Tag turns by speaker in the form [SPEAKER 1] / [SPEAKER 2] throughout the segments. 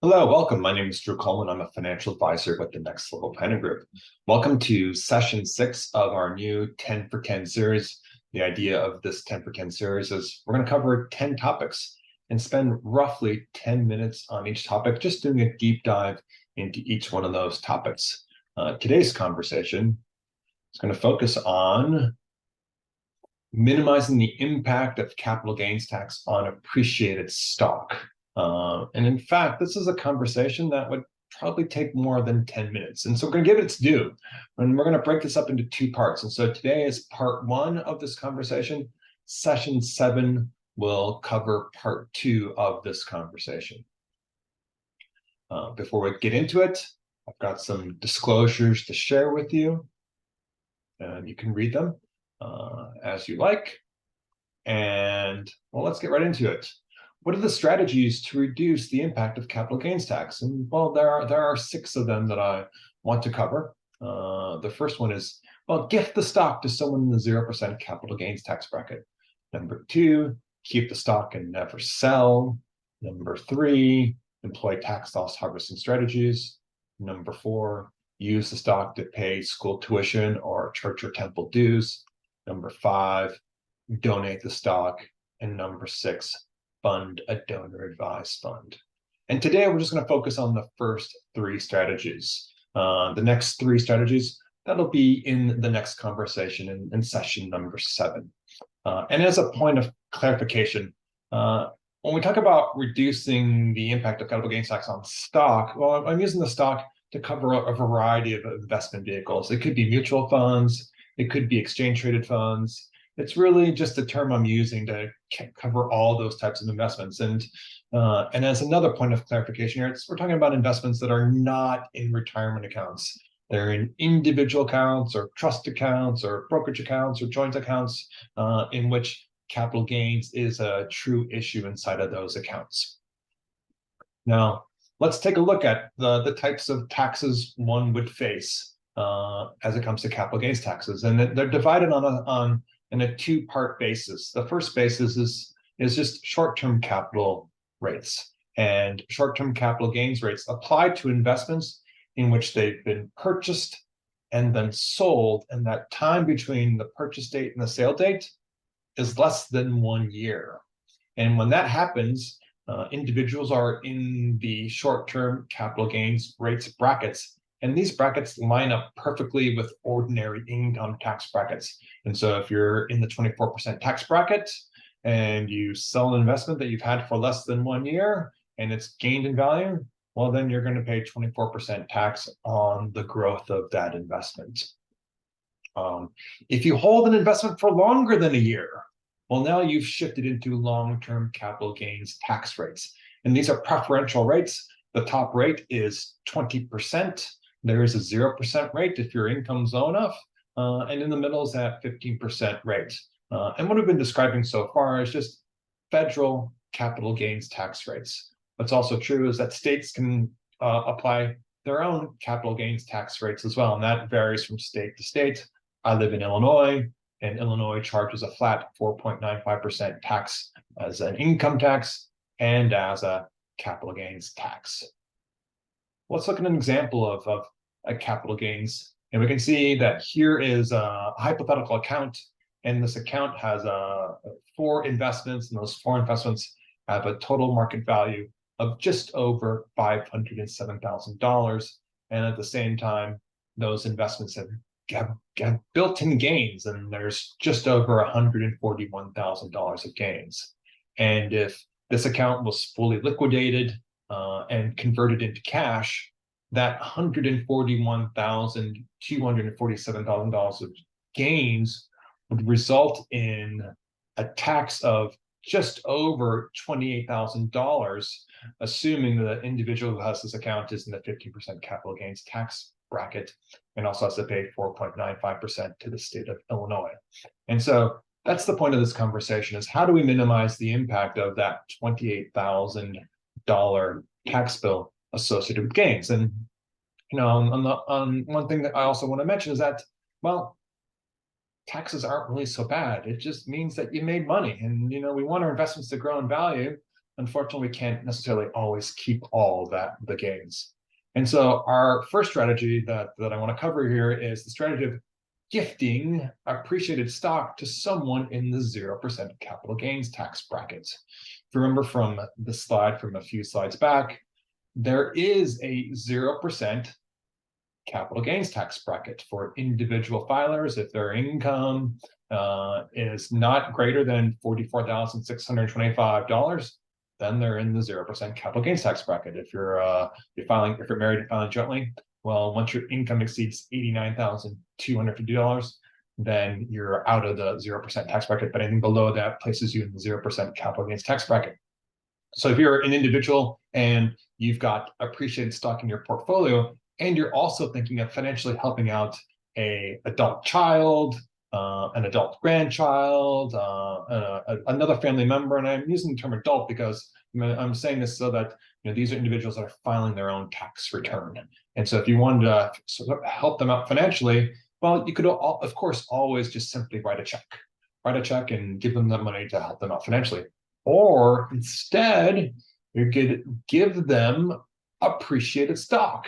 [SPEAKER 1] Hello, welcome. My name is Drew Coleman. I'm a financial advisor with the Next Level Planning Group. Welcome to session 6 of our new 10 for 10 series. The idea of this 10 for 10 series is we're going to cover 10 topics and spend roughly 10 minutes on each topic, just doing a deep dive into each one of those topics. Today's conversation is going to focus on minimizing the impact of capital gains tax on appreciated stock. And in fact, this is a conversation that would probably take more than 10 minutes. And so we're going to give it its due. And we're going to break this up into 2 parts. And so today is part 1 of this conversation. Session 7 will cover part 2 of this conversation. Before we get into it, I've got some disclosures to share with you. And you can read them as you like. And well, let's get right into it. What are the strategies to reduce the impact of capital gains tax? And well, there are 6 of them that I want to cover. The first one is, well, gift the stock to someone in the 0% capital gains tax bracket. Number 2, keep the stock and never sell. Number 3, employ tax loss harvesting strategies. Number 4, use the stock to pay school tuition or church or temple dues. Number 5, donate the stock. And number 6, fund a donor advised fund. And today we're just going to focus on the first 3 strategies. The next 3 strategies, that'll be in the next conversation in session number 7. And as a point of clarification, when we talk about reducing the impact of capital gains tax on stock, well, I'm using the stock to cover a variety of investment vehicles. It could be mutual funds, it could be exchange traded funds. It's really just the term I'm using to cover all those types of investments. And as another point of clarification here, we're talking about investments that are not in retirement accounts. They're in individual accounts or trust accounts or brokerage accounts or joint accounts in which capital gains is a true issue inside of those accounts. Now, let's take a look at the types of taxes one would face as it comes to capital gains taxes. And they're divided in a 2-part basis. The first basis is just short-term capital rates. And short-term capital gains rates apply to investments in which they've been purchased and then sold, and that time between the purchase date and the sale date is less than 1 year. And when that happens, individuals are in the short-term capital gains rates brackets, and these brackets line up perfectly with ordinary income tax brackets. And so if you're in the 24% tax bracket and you sell an investment that you've had for less than 1 year and it's gained in value, well, then you're going to pay 24% tax on the growth of that investment. If you hold an investment for longer than a year, well, now you've shifted into long-term capital gains tax rates. And these are preferential rates. The top rate is 20%. There is a 0% rate if your income's low enough. And in the middle is that 15% rate. And what we've been describing so far is just federal capital gains tax rates. What's also true is that states can apply their own capital gains tax rates as well. And that varies from state to state. I live in Illinois, and Illinois charges a flat 4.95% tax as an income tax and as a capital gains tax. Let's look at an example of a capital gains. And we can see that here is a hypothetical account, and this account has 4 investments, and those 4 investments have a total market value of just over $507,000. And at the same time, those investments have built-in gains, and there's just over $141,000 of gains. And if this account was fully liquidated and converted into cash, that $141,247,000 of gains would result in a tax of just over $28,000, assuming the individual who has this account is in the 15% capital gains tax bracket and also has to pay 4.95% to the state of Illinois. And so that's the point of this conversation, is how do we minimize the impact of that $28,000 tax bill associated with gains? And on one thing that I also want to mention is that, well, taxes aren't really so bad. It just means that you made money, and we want our investments to grow in value. unfortunately, we can't necessarily always keep all the gains. And so our first strategy that I want to cover here is the strategy of gifting appreciated stock to someone in the 0% capital gains tax bracket. If you remember from the slide from a few slides back, there is a 0% capital gains tax bracket for individual filers if their income is not greater than $44,625. Then they're in the 0% capital gains tax bracket. If you're married and filing jointly, well, once your income exceeds $89,250, then you're out of the 0% tax bracket. But anything below that places you in the 0% capital gains tax bracket. So if you're an individual and you've got appreciated stock in your portfolio, and you're also thinking of financially helping out an adult child, an adult grandchild, another family member, and I'm using the term adult because I'm saying this so that these are individuals that are filing their own tax return. And so if you wanted to sort of help them out financially, well, you could, of course, always just simply write a check and give them the money to help them out financially. Or instead, you could give them appreciated stock.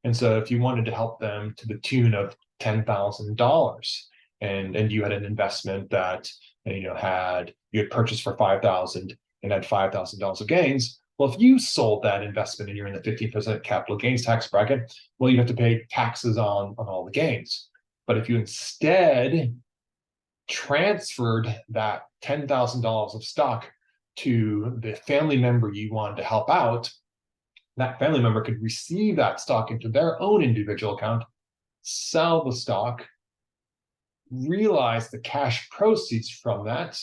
[SPEAKER 1] And so if you wanted to help them to the tune of $10,000 and you had an investment that you had purchased for $5,000 and had $5,000 of gains, well, if you sold that investment and you're in the 15% capital gains tax bracket, well, you have to pay taxes on all the gains. But if you instead transferred that $10,000 of stock to the family member you wanted to help out, that family member could receive that stock into their own individual account, sell the stock, realize the cash proceeds from that,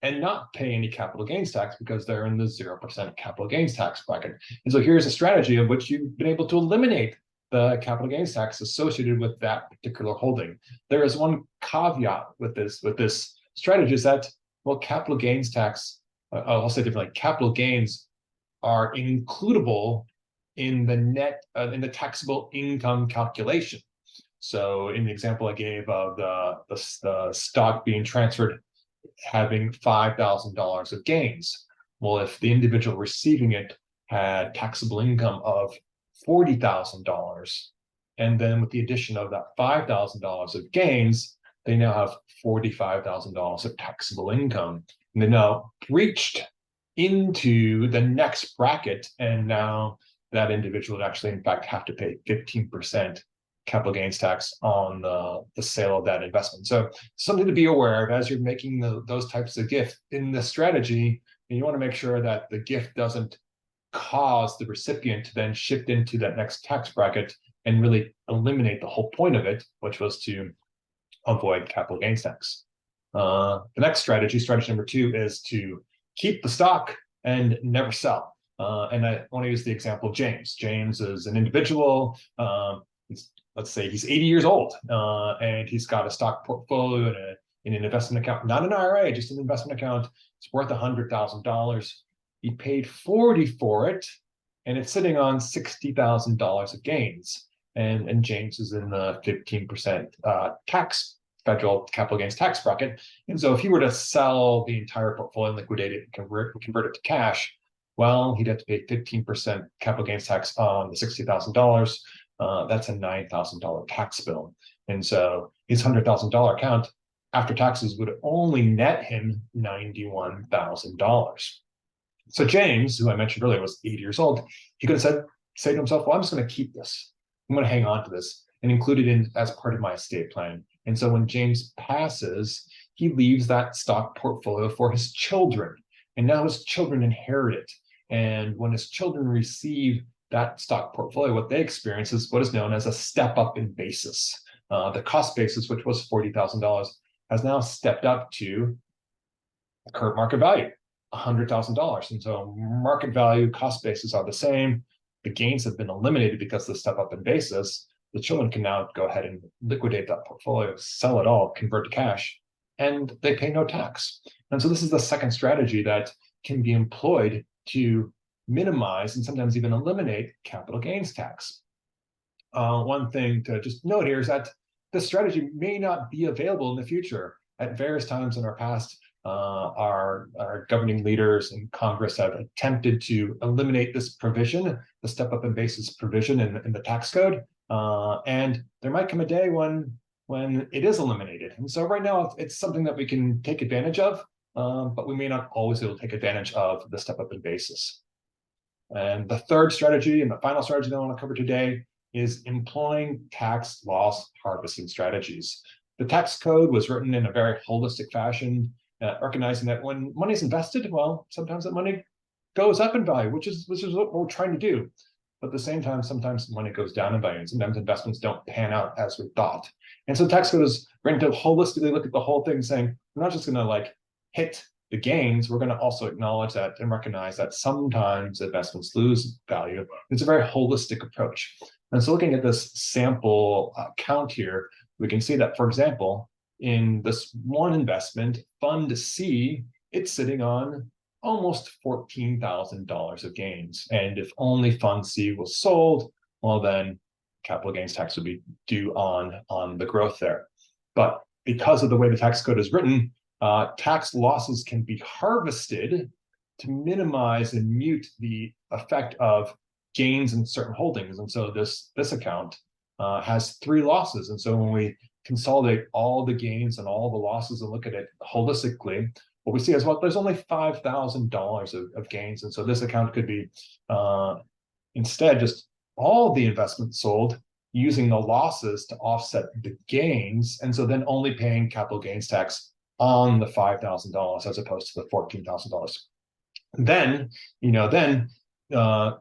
[SPEAKER 1] and not pay any capital gains tax because they're in the 0% capital gains tax bracket. And so here's a strategy of which you've been able to eliminate the capital gains tax associated with that particular holding. There is one caveat with this strategy is that, well, capital gains tax, I'll say differently, capital gains are includable in the net in the taxable income calculation. So in the example I gave of the stock being transferred having $5,000 of gains, well, if the individual receiving it had taxable income of $40,000, and then with the addition of that $5,000 of gains, they now have $45,000 of taxable income, and they now breached into the next bracket, and now that individual would actually, in fact, have to pay 15% capital gains tax on the sale of that investment. So something to be aware of as you're making those types of gift in the strategy, and you want to make sure that the gift doesn't cause the recipient to then shift into that next tax bracket and really eliminate the whole point of it, which was to avoid capital gains tax. The next strategy number 2, is to keep the stock and never sell. And I want to use the example of James. James is an individual. Let's say he's 80 years old, and he's got a stock portfolio in an investment account, not an IRA, just an investment account. It's worth $100,000. He paid $40,000 for it, and it's sitting on $60,000 of gains. And James is in the 15% federal capital gains tax bracket. And so if he were to sell the entire portfolio and liquidate it and convert it to cash, well, he'd have to pay 15% capital gains tax on the $60,000. That's a $9,000 tax bill. And so his $100,000 account after taxes would only net him $91,000. So James, who I mentioned earlier, was 80 years old. He could have said to himself, well, I'm just going to keep this. I'm going to hang on to this and include it in as part of my estate plan. And so when James passes, he leaves that stock portfolio for his children. And now his children inherit it. And when his children receive that stock portfolio, what they experience is what is known as a step up in basis. The cost basis, which was $40,000, has now stepped up to the current market value, $100,000. And so market value, cost basis are the same. The gains have been eliminated because of the step up in basis. The children can now go ahead and liquidate that portfolio, sell it all, convert to cash, and they pay no tax. And so this is the second strategy that can be employed to minimize and sometimes even eliminate capital gains tax. One thing to just note here is that this strategy may not be available in the future. At various times in our past, our governing leaders in Congress have attempted to eliminate this provision, the step up in basis provision in the tax code. And there might come a day when it is eliminated. And so right now it's something that we can take advantage of, but we may not always be able to take advantage of the step up in basis. And the third strategy and the final strategy that I want to cover today is employing tax loss harvesting strategies. The tax code was written in a very holistic fashion, recognizing that when money is invested, well, sometimes that money goes up in value, which is what we're trying to do. But at the same time, sometimes money goes down in value, and sometimes investments don't pan out as we thought. And so tax code is written to holistically look at the whole thing, saying we're not just going to like hit the gains, we're going to also acknowledge that and recognize that sometimes investments lose value. It's a very holistic approach. And so looking at this sample count here, we can see that, for example, in this one investment, Fund C, it's sitting on almost $14,000 of gains. And if only Fund C was sold, well, then capital gains tax would be due on the growth there. But because of the way the tax code is written, tax losses can be harvested to minimize and mute the effect of gains in certain holdings. And so this account has 3 losses. And so when we consolidate all the gains and all the losses and look at it holistically, what we see is, well, there's only $5,000 of gains. And so this account could be instead just all the investments sold using the losses to offset the gains. And so then only paying capital gains tax on the $5,000 as opposed to the $14,000. Then,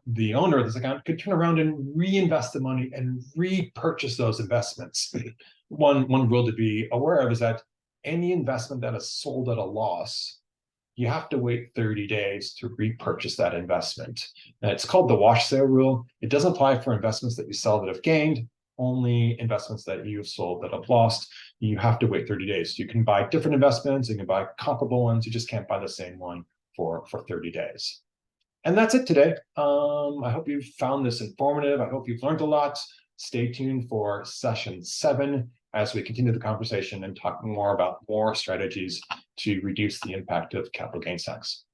[SPEAKER 1] the owner of this account could turn around and reinvest the money and repurchase those investments. One rule to be aware of is that any investment that is sold at a loss, you have to wait 30 days to repurchase that investment. And it's called the wash sale rule. It doesn't apply for investments that you sell that have gained, only investments that you've sold that have lost. You have to wait 30 days. You can buy different investments, you can buy comparable ones, you just can't buy the same one for 30 days. And that's it today. I hope you found this informative. I hope you've learned a lot. Stay tuned for session 7 as we continue the conversation and talk more about more strategies to reduce the impact of capital gains tax.